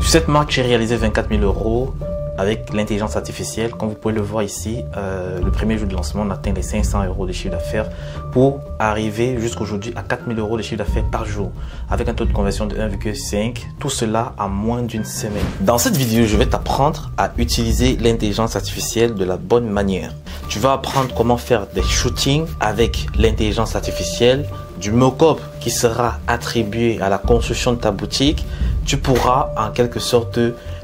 Sur cette marque, j'ai réalisé 24 000 € avec l'intelligence artificielle. Comme vous pouvez le voir ici, le premier jour de lancement, on atteint les 500 € de chiffre d'affaires pour arriver jusqu'aujourd'hui à 4 000 € de chiffre d'affaires par jour avec un taux de conversion de 1,5. Tout cela en moins d'une semaine. Dans cette vidéo, je vais t'apprendre à utiliser l'intelligence artificielle de la bonne manière. Tu vas apprendre comment faire des shootings avec l'intelligence artificielle, du mock-up qui sera attribué à la construction de ta boutique. Tu pourras en quelque sorte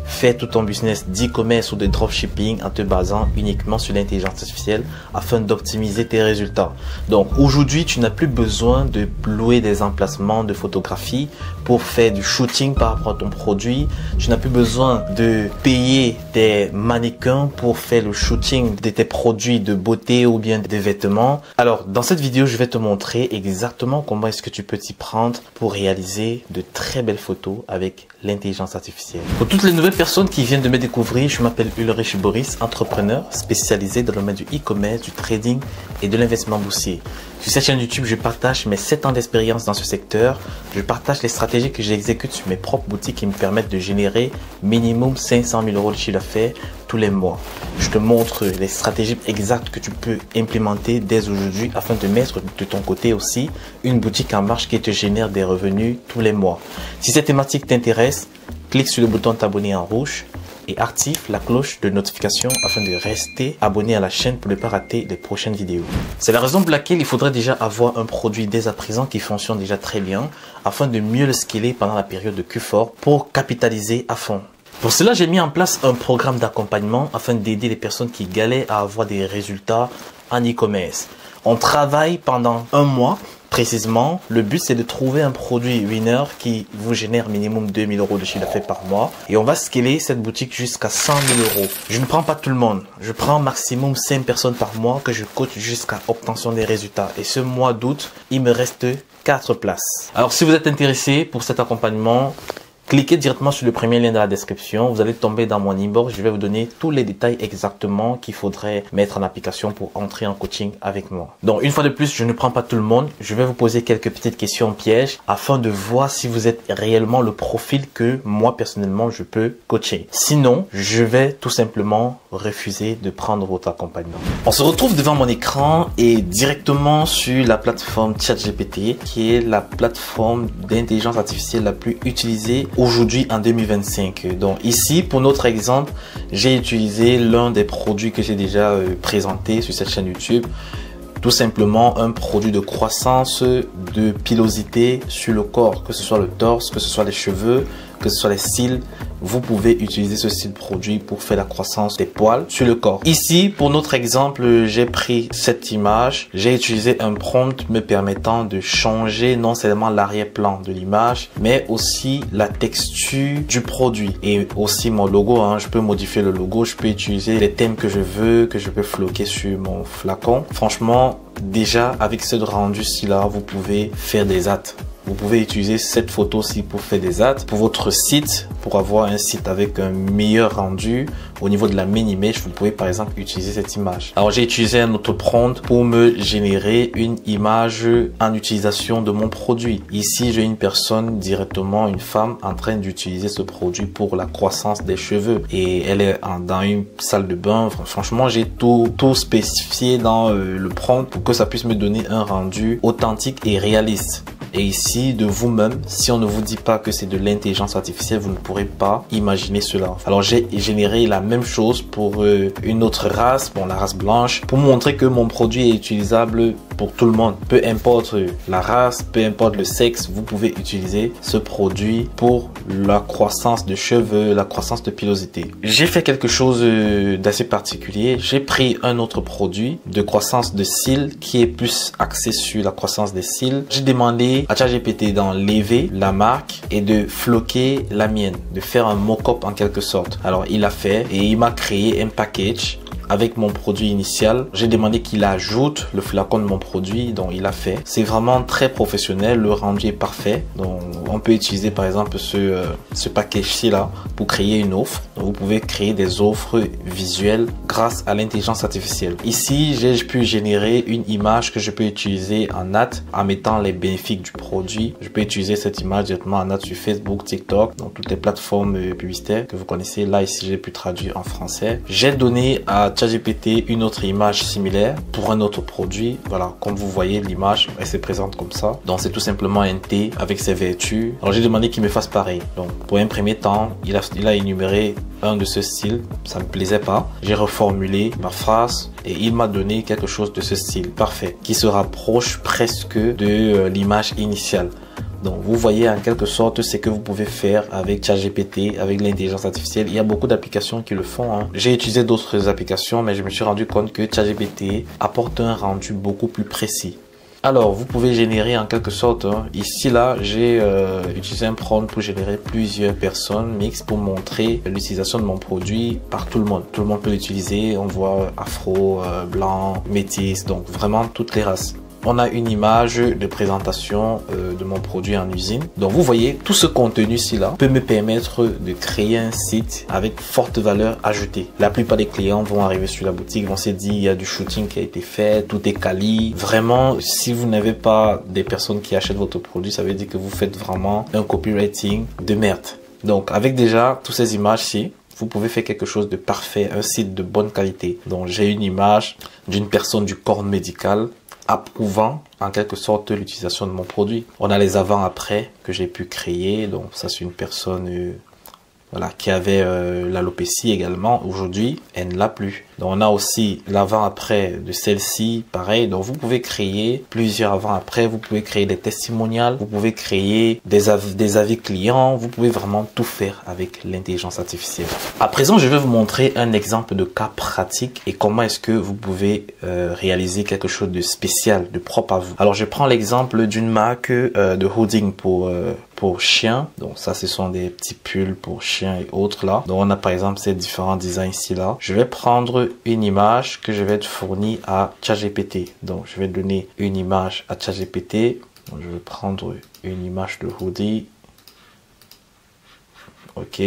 faire tout ton business d'e-commerce ou de dropshipping en te basant uniquement sur l'intelligence artificielle afin d'optimiser tes résultats. Donc aujourd'hui, tu n'as plus besoin de louer des emplacements de photographie pour faire du shooting par rapport à ton produit. Tu n'as plus besoin de payer des mannequins pour faire le shooting de tes produits de beauté ou bien des vêtements. Alors dans cette vidéo, je vais te montrer exactement comment est-ce que tu peux t'y prendre pour réaliser de très belles photos avec l'intelligence artificielle. Pour toutes les nouvelles personnes qui viennent de me découvrir, je m'appelle Ulrich Boris, entrepreneur spécialisé dans le domaine du e-commerce, du trading et de l'investissement boursier. Sur cette chaîne YouTube, je partage mes 7 ans d'expérience dans ce secteur. Je partage les stratégies que j'exécute sur mes propres boutiques qui me permettent de générer minimum 500 000 € de chiffre d'affaires tous les mois. Je te montre les stratégies exactes que tu peux implémenter dès aujourd'hui afin de mettre de ton côté aussi une boutique en marche qui te génère des revenus tous les mois. Si cette thématique t'intéresse, clique sur le bouton t'abonner en rouge et active la cloche de notification afin de rester abonné à la chaîne pour ne pas rater les prochaines vidéos. C'est la raison pour laquelle il faudrait déjà avoir un produit dès à présent qui fonctionne déjà très bien afin de mieux le scaler pendant la période de Q4 pour capitaliser à fond. Pour cela, j'ai mis en place un programme d'accompagnement afin d'aider les personnes qui galèrent à avoir des résultats en e-commerce. On travaille pendant un mois. Précisément, le but c'est de trouver un produit winner qui vous génère minimum 2 000 € de chiffre d'affaires par mois et on va scaler cette boutique jusqu'à 100 000 €. Je ne prends pas tout le monde, je prends maximum 5 personnes par mois que je coach jusqu'à obtention des résultats et ce mois d'août, il me reste 4 places. Alors si vous êtes intéressé pour cet accompagnement, cliquez directement sur le premier lien dans la description. Vous allez tomber dans mon inbox. Je vais vous donner tous les détails exactement qu'il faudrait mettre en application pour entrer en coaching avec moi. Donc, une fois de plus, je ne prends pas tout le monde. Je vais vous poser quelques petites questions pièges afin de voir si vous êtes réellement le profil que moi, personnellement, je peux coacher. Sinon, je vais tout simplement refuser de prendre votre accompagnement. On se retrouve devant mon écran et directement sur la plateforme ChatGPT, qui est la plateforme d'intelligence artificielle la plus utilisée aujourd'hui en 2025. Donc ici, pour notre exemple, j'ai utilisé l'un des produits que j'ai déjà présenté sur cette chaîne YouTube. Tout simplement un produit de croissance de pilosité sur le corps, que ce soit le torse, que ce soit les cheveux, que ce soit les cils. Vous pouvez utiliser ce style de produit pour faire la croissance des poils sur le corps. Ici, pour notre exemple, j'ai pris cette image. J'ai utilisé un prompt me permettant de changer non seulement l'arrière-plan de l'image, mais aussi la texture du produit. Et aussi mon logo, je peux modifier le logo. Je peux utiliser les thèmes que je veux, que je peux floquer sur mon flacon. Franchement, déjà, avec ce rendu-ci là, vous pouvez faire des ads. Vous pouvez utiliser cette photo-ci pour faire des ads pour votre site, pour avoir un site avec un meilleur rendu. Au niveau de la main image, vous pouvez par exemple utiliser cette image. Alors j'ai utilisé un autre prompt pour me générer une image en utilisation de mon produit. Ici, j'ai une personne directement, une femme en train d'utiliser ce produit pour la croissance des cheveux. Et elle est dans une salle de bain. Franchement, j'ai tout spécifié dans le prompt pour que ça puisse me donner un rendu authentique et réaliste. Et ici, de vous-même, si on ne vous dit pas que c'est de l'intelligence artificielle, vous ne pourrez pas imaginer cela. Alors, j'ai généré la même chose pour une autre race, la race blanche, pour montrer que mon produit est utilisable pour tout le monde. Peu importe la race, peu importe le sexe, vous pouvez utiliser ce produit pour la croissance de cheveux, la croissance de pilosité. J'ai fait quelque chose d'assez particulier. J'ai pris un autre produit de croissance de cils qui est plus axé sur la croissance des cils. J'ai demandé à ChatGPT d'enlever la marque et de floquer la mienne, de faire un mock-up en quelque sorte. Alors il a fait et il m'a créé un package avec mon produit initial. J'ai demandé qu'il ajoute le flacon de mon produit, donc il a fait. C'est vraiment très professionnel, le rendu est parfait. Donc on peut utiliser par exemple ce package-ci là pour créer une offre. Donc, vous pouvez créer des offres visuelles grâce à l'intelligence artificielle. Ici, j'ai pu générer une image que je peux utiliser en ad en mettant les bénéfices du produit. Je peux utiliser cette image directement en ad sur Facebook, TikTok, donc toutes les plateformes publicitaires que vous connaissez. Là, ici, j'ai pu traduire en français. J'ai donné à ChatGPT une autre image similaire pour un autre produit. Voilà, comme vous voyez, l'image, elle se présente comme ça. Donc, c'est tout simplement un thé avec ses vertus. Alors, j'ai demandé qu'il me fasse pareil. Donc, pour un premier temps, il a énuméré un de ce style, ça me plaisait pas. J'ai reformulé ma phrase et il m'a donné quelque chose de ce style, parfait, qui se rapproche presque de l'image initiale. Donc, vous voyez en quelque sorte ce que vous pouvez faire avec ChatGPT, avec l'intelligence artificielle. Il y a beaucoup d'applications qui le font, hein. J'ai utilisé d'autres applications, mais je me suis rendu compte que ChatGPT apporte un rendu beaucoup plus précis. Alors, vous pouvez générer en quelque sorte, hein, ici là, j'ai utilisé un prompt pour générer plusieurs personnes mixtes pour montrer l'utilisation de mon produit par tout le monde. Tout le monde peut l'utiliser, on voit afro, blanc, métis, donc vraiment toutes les races. On a une image de présentation de mon produit en usine. Donc vous voyez, tout ce contenu-ci là peut me permettre de créer un site avec forte valeur ajoutée. La plupart des clients vont arriver sur la boutique, vont se dire il y a du shooting qui a été fait, tout est quali. Vraiment, si vous n'avez pas des personnes qui achètent votre produit, ça veut dire que vous faites vraiment un copywriting de merde. Donc avec déjà toutes ces images-ci, vous pouvez faire quelque chose de parfait, un site de bonne qualité. Donc j'ai une image d'une personne du corps médical approuvant en quelque sorte l'utilisation de mon produit. On a les avant-après que j'ai pu créer. Donc ça, c'est une personne voilà, qui avait l'alopécie également. Aujourd'hui, elle ne l'a plus. Donc on a aussi l'avant-après de celle-ci, pareil. Donc vous pouvez créer plusieurs avant-après. Vous pouvez créer des testimonials. Vous pouvez créer des avis clients. Vous pouvez vraiment tout faire avec l'intelligence artificielle. À présent, je vais vous montrer un exemple de cas pratique et comment est-ce que vous pouvez réaliser quelque chose de spécial, de propre à vous. Alors je prends l'exemple d'une marque de hooding pour chiens. Donc ça, ce sont des petits pulls pour chiens et autres là. Donc on a par exemple ces différents designs ici là. Je vais prendre une image que je vais fournir à ChatGPT. Donc je vais donner une image à ChatGPT. Je vais prendre une image de hoodie. Ok.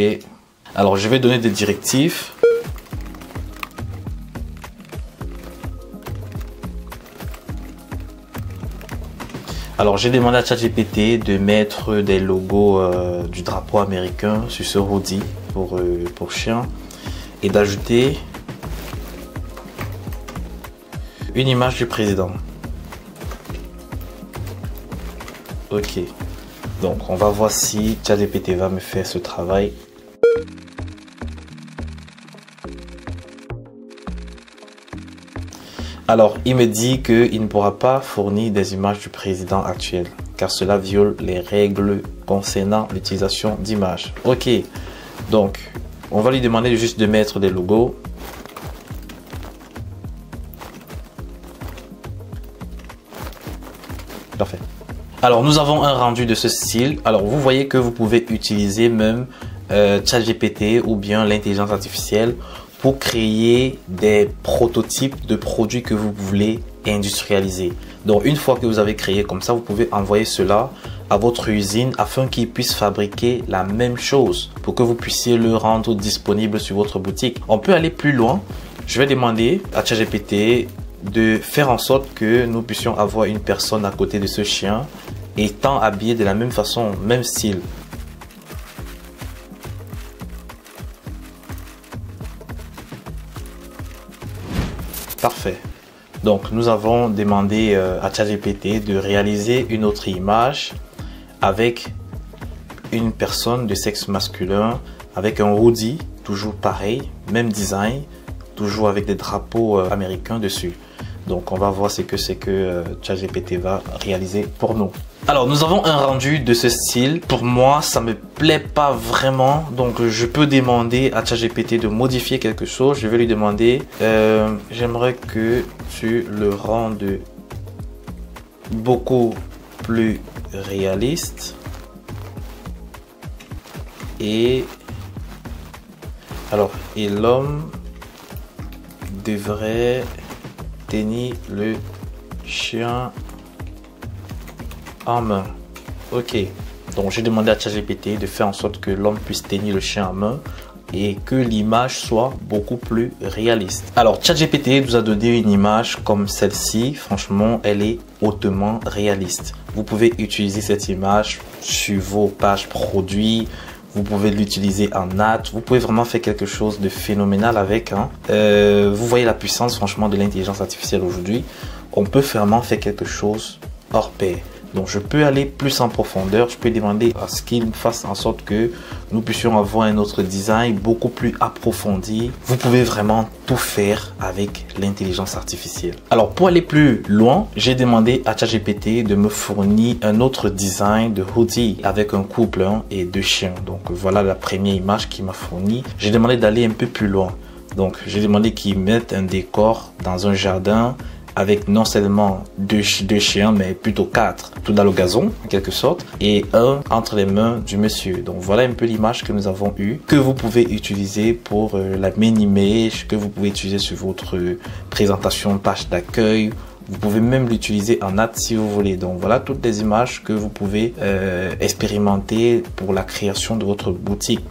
Alors je vais donner des directives. Alors j'ai demandé à ChatGPT de mettre des logos du drapeau américain sur ce hoodie pour chien et d'ajouter une image du président. Ok, donc on va voir si ChatGPT va me faire ce travail. Alors, il me dit qu'il ne pourra pas fournir des images du président actuel, car cela viole les règles concernant l'utilisation d'images. Ok, donc, on va lui demander juste de mettre des logos. Parfait. Alors, nous avons un rendu de ce style. Alors, vous voyez que vous pouvez utiliser même ChatGPT ou bien l'intelligence artificielle pour créer des prototypes de produits que vous voulez industrialiser. Donc une fois que vous avez créé comme ça, vous pouvez envoyer cela à votre usine afin qu'ils puissent fabriquer la même chose pour que vous puissiez le rendre disponible sur votre boutique. On peut aller plus loin. Je vais demander à ChatGPT de faire en sorte que nous puissions avoir une personne à côté de ce chien étant habillée de la même façon, même style. Parfait. Donc, nous avons demandé à ChatGPT de réaliser une autre image avec une personne de sexe masculin, avec un hoodie, toujours pareil, même design, toujours avec des drapeaux américains dessus. Donc, on va voir ce que c'est que ChatGPT va réaliser pour nous. Alors, nous avons un rendu de ce style. Pour moi, ça me plaît pas vraiment. Donc, je peux demander à ChatGPT de modifier quelque chose. Je vais lui demander, j'aimerais que tu le rendes beaucoup plus réaliste. Et alors, et l'homme devrait tenir le chien en main. Ok, donc j'ai demandé à ChatGPT de faire en sorte que l'homme puisse tenir le chien en main et que l'image soit beaucoup plus réaliste. Alors ChatGPT nous a donné une image comme celle-ci. Franchement, elle est hautement réaliste. Vous pouvez utiliser cette image sur vos pages produits. Vous pouvez l'utiliser en ad. Vous pouvez vraiment faire quelque chose de phénoménal avec. Vous voyez la puissance franchement de l'intelligence artificielle aujourd'hui. On peut vraiment faire quelque chose hors pair. Donc je peux aller plus en profondeur, je peux demander à ce qu'il fasse en sorte que nous puissions avoir un autre design beaucoup plus approfondi. Vous pouvez vraiment tout faire avec l'intelligence artificielle. Alors pour aller plus loin, j'ai demandé à ChatGPT de me fournir un autre design de hoodie avec un couple et 2 chiens. Donc voilà la première image qu'il m'a fournie. J'ai demandé d'aller un peu plus loin. Donc j'ai demandé qu'il mette un décor dans un jardin avec non seulement deux chiens, mais plutôt 4, tout dans le gazon, en quelque sorte, et un entre les mains du monsieur. Donc voilà un peu l'image que nous avons eue, que vous pouvez utiliser pour la main image, que vous pouvez utiliser sur votre présentation, page d'accueil. Vous pouvez même l'utiliser en ad si vous voulez. Donc voilà toutes les images que vous pouvez expérimenter pour la création de votre boutique.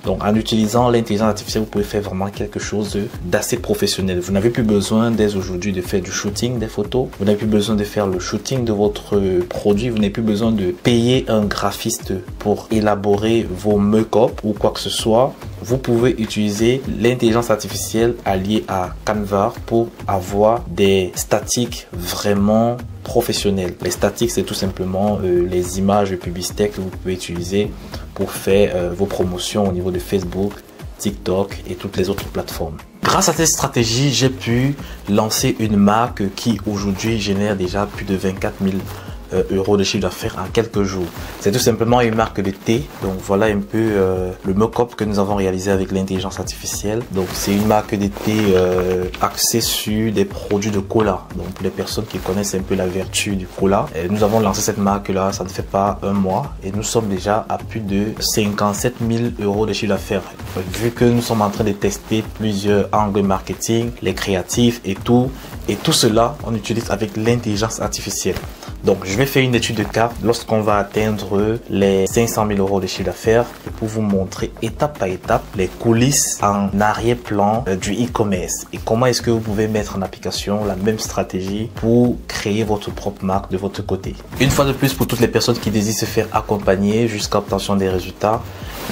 Donc en utilisant l'intelligence artificielle, vous pouvez faire vraiment quelque chose d'assez professionnel. Vous n'avez plus besoin dès aujourd'hui de faire du shooting des photos. Vous n'avez plus besoin de faire le shooting de votre produit. Vous n'avez plus besoin de payer un graphiste pour élaborer vos make-up ou quoi que ce soit. Vous pouvez utiliser l'intelligence artificielle alliée à Canva pour avoir des statiques vraiment professionnelles. Les statiques, c'est tout simplement les images publicitaires que vous pouvez utiliser pour faire vos promotions au niveau de Facebook, TikTok et toutes les autres plateformes. Grâce à cette stratégie, j'ai pu lancer une marque qui aujourd'hui génère déjà plus de 24 000 euros de chiffre d'affaires en quelques jours. C'est tout simplement une marque de thé. Donc voilà un peu le mock-up que nous avons réalisé avec l'intelligence artificielle. Donc c'est une marque de thé axée sur des produits de cola. Donc pour les personnes qui connaissent un peu la vertu du cola, nous avons lancé cette marque là, ça ne fait pas un mois et nous sommes déjà à plus de 57 000 euros de chiffre d'affaires. Vu que nous sommes en train de tester plusieurs angles marketing, les créatifs et tout cela on utilise avec l'intelligence artificielle. Donc, je vais faire une étude de cas lorsqu'on va atteindre les 500 000 euros de chiffre d'affaires pour vous montrer étape par étape les coulisses en arrière-plan du e-commerce et comment est-ce que vous pouvez mettre en application la même stratégie pour créer votre propre marque de votre côté. Une fois de plus, pour toutes les personnes qui désirent se faire accompagner jusqu'à l'obtention des résultats,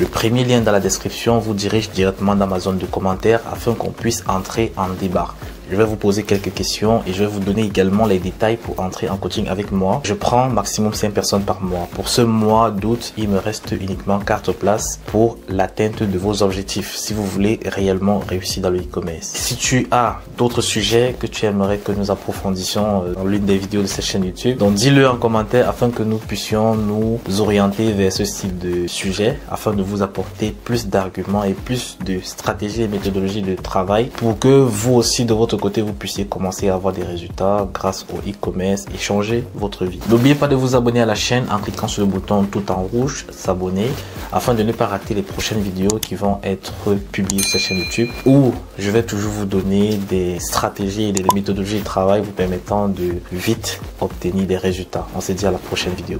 le premier lien dans la description vous dirige directement dans ma zone de commentaires afin qu'on puisse entrer en débat. Je vais vous poser quelques questions et je vais vous donner également les détails pour entrer en coaching avec moi. Je prends maximum 5 personnes par mois. Pour ce mois d'août, il me reste uniquement 4 places pour l'atteinte de vos objectifs si vous voulez réellement réussir dans le e-commerce. Si tu as d'autres sujets que tu aimerais que nous approfondissions dans l'une des vidéos de cette chaîne YouTube, donc dis-le en commentaire afin que nous puissions nous orienter vers ce style de sujet afin de vous apporter plus d'arguments et plus de stratégies et méthodologies de travail pour que vous aussi de votre côté vous puissiez commencer à avoir des résultats grâce au e-commerce et changer votre vie. N'oubliez pas de vous abonner à la chaîne en cliquant sur le bouton tout en rouge s'abonner afin de ne pas rater les prochaines vidéos qui vont être publiées sur cette chaîne YouTube où je vais toujours vous donner des stratégies et des méthodologies de travail vous permettant de vite obtenir des résultats. On se dit à la prochaine vidéo.